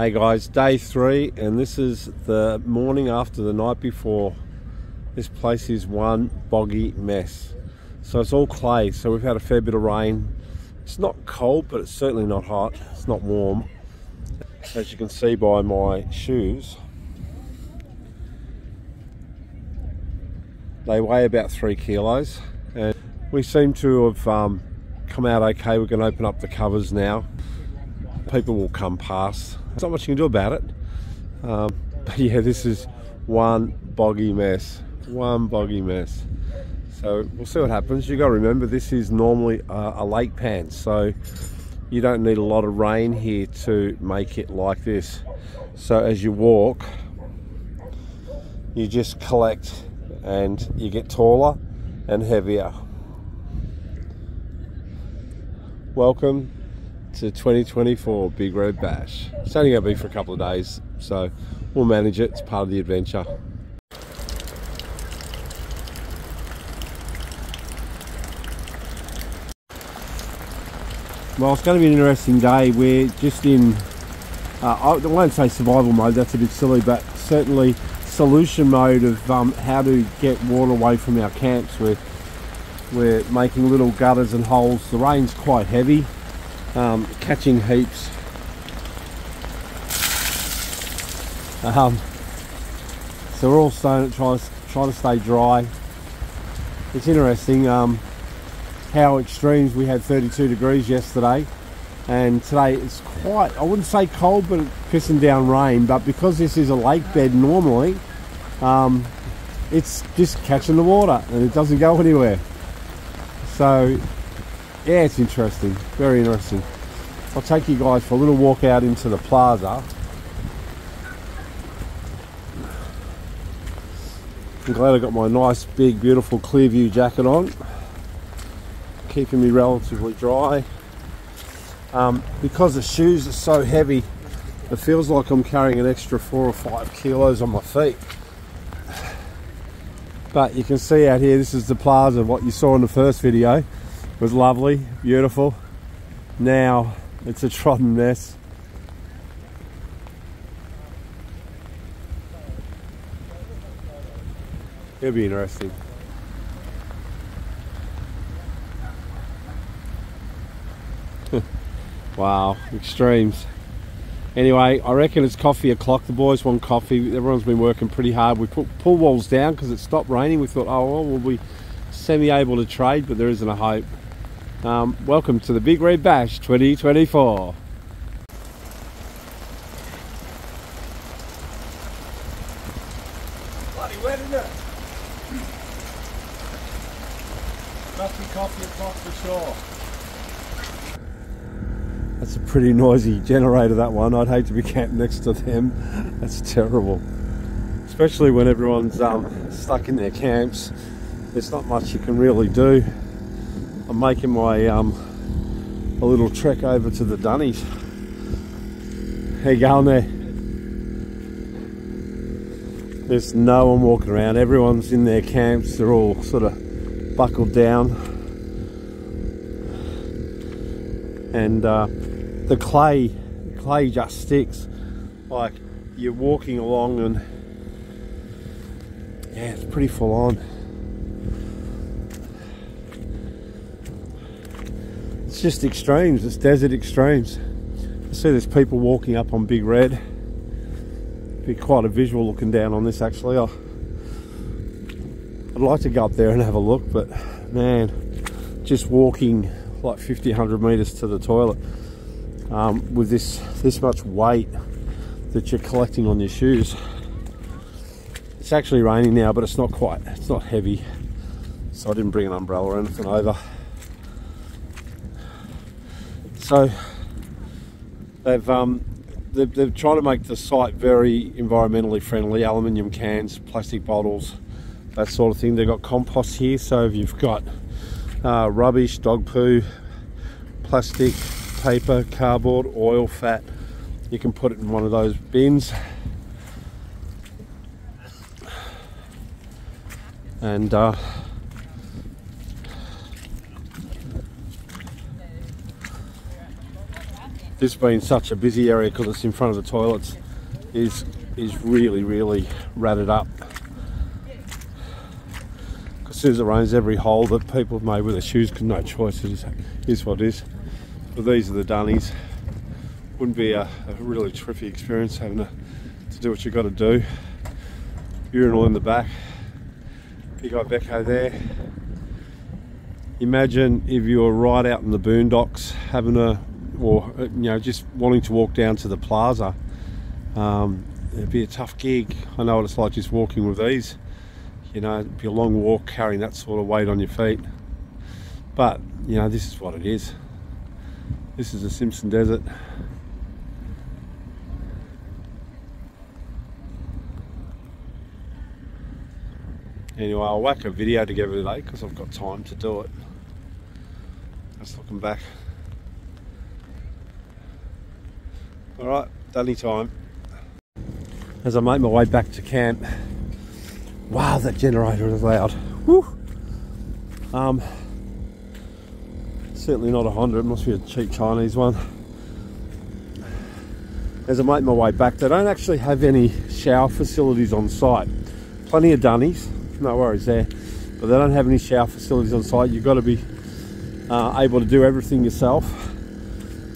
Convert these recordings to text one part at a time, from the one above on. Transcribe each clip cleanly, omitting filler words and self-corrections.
Hey guys, day 3, and this is the morning after the night before. This place is one boggy mess. So it's all clay, so we've had a fair bit of rain. It's not cold, but it's certainly not hot. It's not warm. As you can see by my shoes, they weigh about 3 kilos. And we seem to have come out okay. We can open up the covers now. People will come past. There's not much you can do about it. But yeah, this is one boggy mess. One boggy mess. So we'll see what happens. You got to remember, this is normally a lake pan, so you don't need a lot of rain here to make it like this. So as you walk, you just collect and you get taller and heavier. Welcome to 2024 Big Red Bash. It's only going to be for a couple of days, so we'll manage it. It's part of the adventure. Well, it's going to be an interesting day. We're just in, I won't say survival mode, that's a bit silly, but certainly solution mode of how to get water away from our camps. We're making little gutters and holes. The rain's quite heavy. Catching heaps. So we're all starting to try to stay dry. It's interesting how extremes. We had 32 degrees yesterday, and today it's quite, I wouldn't say cold, but it's pissing down rain. But because this is a lake bed normally, it's just catching the water and it doesn't go anywhere. So yeah, it's interesting, very interesting. I'll take you guys for a little walk out into the plaza. I'm glad I got my nice big beautiful Clearview jacket on, keeping me relatively dry. Because the shoes are so heavy, it feels like I'm carrying an extra 4 or 5 kilos on my feet. But you can see out here, this is the plaza. What you saw in the first video was lovely, beautiful. Now it's a trodden mess. It'll be interesting. Wow, extremes. Anyway, I reckon it's coffee o'clock. The boys want coffee. Everyone's been working pretty hard. We put pool walls down because it stopped raining. We thought, oh well, we'll be semi-able to trade, but there isn't a hope. Welcome to the Big Red Bash 2024. Bloody wet, isn't it? Must be coffee o'clock for sure. That's a pretty noisy generator, that one. I'd hate to be camped next to them. That's terrible. Especially when everyone's stuck in their camps. There's not much you can really do. I'm making my a little trek over to the Dunnies. How you going there? There's no one walking around. Everyone's in their camps. They're all sort of buckled down. And the clay just sticks. Like you're walking along and yeah, it's pretty full on. It's just extremes, it's desert extremes. I see there's people walking up on Big Red. Be quite a visual looking down on this actually. I'd like to go up there and have a look, but man, just walking like 50, 100 meters to the toilet with this much weight that you're collecting on your shoes. It's actually raining now, but it's not heavy, so I didn't bring an umbrella or anything over. So they've tried to make the site very environmentally friendly. Aluminium cans, plastic bottles, that sort of thing. They've got compost here, so if you've got rubbish, dog poo, plastic, paper, cardboard, oil, fat, you can put it in one of those bins. And this being such a busy area because it's in front of the toilets is really ratted up. As soon as it rains, every hole that people have made with their shoes, because no choice, it is what it is. But these are the dunnies. Wouldn't be a really terrific experience having to do what you've got to do. Urinal in the back. Big old Becco there. Imagine if you were right out in the boondocks having just wanting to walk down to the plaza. It'd be a tough gig. I know what it's like just walking with these. You know, it'd be a long walk carrying that sort of weight on your feet. But, you know, this is what it is. This is the Simpson Desert. Anyway, I'll whack a video together today because I've got time to do it. Just looking back. Alright, dunny time. As I make my way back to camp. Wow, that generator is loud. Woo! Certainly not a Honda, it must be a cheap Chinese one. As I make my way back, they don't actually have any shower facilities on site. Plenty of dunnies, no worries there, but they don't have any shower facilities on site. You've got to be able to do everything yourself.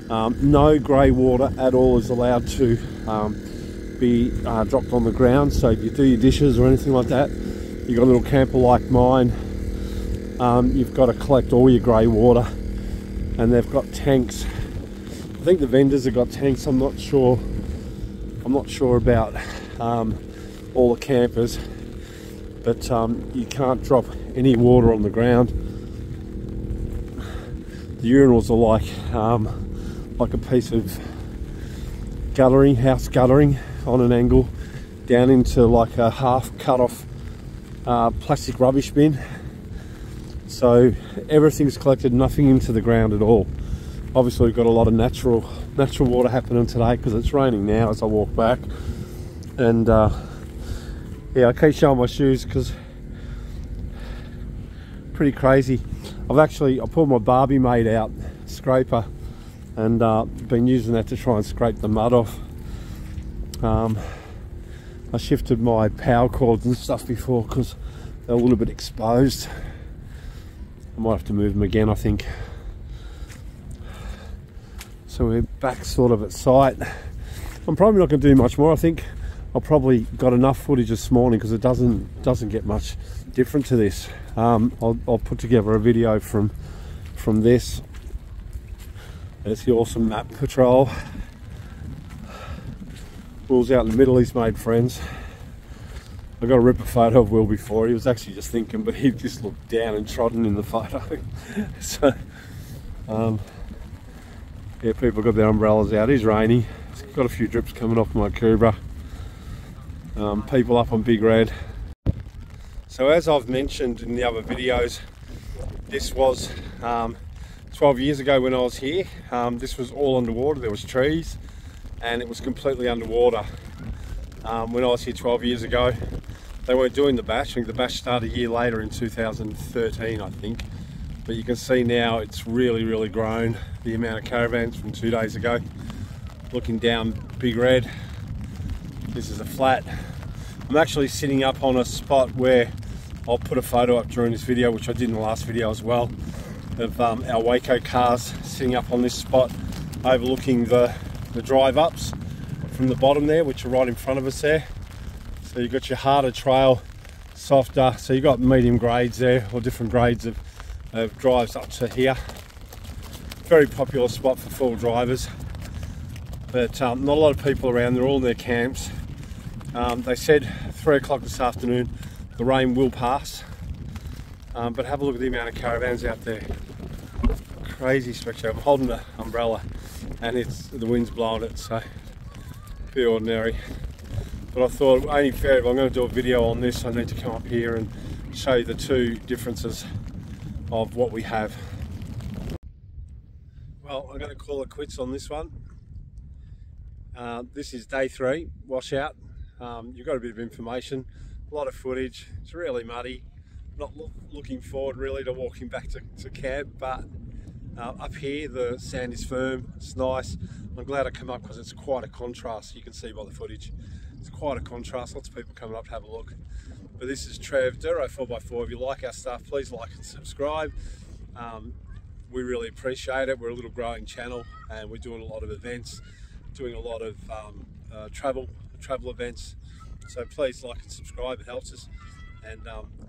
No grey water at all is allowed to be dropped on the ground, so if you do your dishes or anything like that, you've got a little camper like mine, you've got to collect all your grey water, and they've got tanks. I think the vendors have got tanks. I'm not sure about all the campers, but you can't drop any water on the ground. The urinals are like a piece of guttering, house guttering on an angle down into like a half cut off plastic rubbish bin. So everything's collected, nothing into the ground at all. Obviously we've got a lot of natural water happening today because it's raining now as I walk back. And yeah, I keep showing my shoes because pretty crazy. I pulled my Barbie mate out, scraper, and been using that to try and scrape the mud off. I shifted my power cords and stuff before because they're a little bit exposed. I might have to move them again, I think. So we're back sort of at site. I'm probably not going to do much more. I think I probably got enough footage this morning because it doesn't get much different to this. I'll put together a video from this. There's the awesome map patrol. Will's out in the middle, he's made friends. I got to rip a photo of Will before. He was actually just thinking, but he just looked down and trodden in the photo. So, yeah, people got their umbrellas out. It's rainy. It's got a few drips coming off my Cobra. People up on Big Red. So as I've mentioned in the other videos, this was 12 years ago when I was here. This was all underwater. There was trees and it was completely underwater. When I was here 12 years ago, they weren't doing the bash. I think the bash started a year later in 2013, I think. But you can see now it's really grown, the amount of caravans from 2 days ago. Looking down Big Red, this is a flat. I'm actually sitting up on a spot where I'll put a photo up during this video, which I did in the last video as well, of our Waco cars sitting up on this spot overlooking the drive-ups from the bottom there, which are right in front of us there. So you've got your harder trail, softer, so you've got medium grades there, or different grades of drives up to here. Very popular spot for full drivers, but not a lot of people around. They're all in their camps. They said 3 o'clock this afternoon the rain will pass, but have a look at the amount of caravans out there. Crazy structure. I'm holding the umbrella and the wind's blowing it, so be ordinary. But I thought, only fair, if I'm going to do a video on this, I need to come up here and show you the two differences of what we have. Well, I'm going to call it quits on this one. This is day 3, washout. You've got a bit of information, a lot of footage. It's really muddy. Not looking forward really to walking back to camp, but Up here the sand is firm, it's nice. I'm glad I come up because it's quite a contrast, you can see by the footage. It's quite a contrast, lots of people coming up to have a look. But this is Trev, Duro 4x4. If you like our stuff, please like and subscribe. We really appreciate it. We're a little growing channel and we're doing a lot of events, doing a lot of travel events. So please like and subscribe, it helps us. And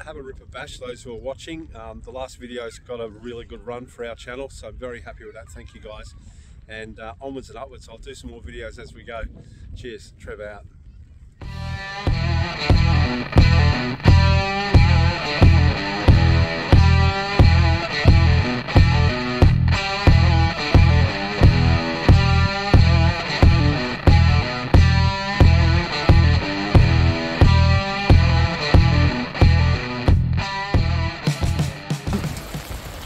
have a rip of bash, those who are watching. The last video's got a really good run for our channel, so I'm very happy with that. Thank you guys. And onwards and upwards, I'll do some more videos as we go. Cheers, Trev out.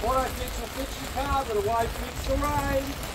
Auto fix will fix your car, but a wave fix the rain.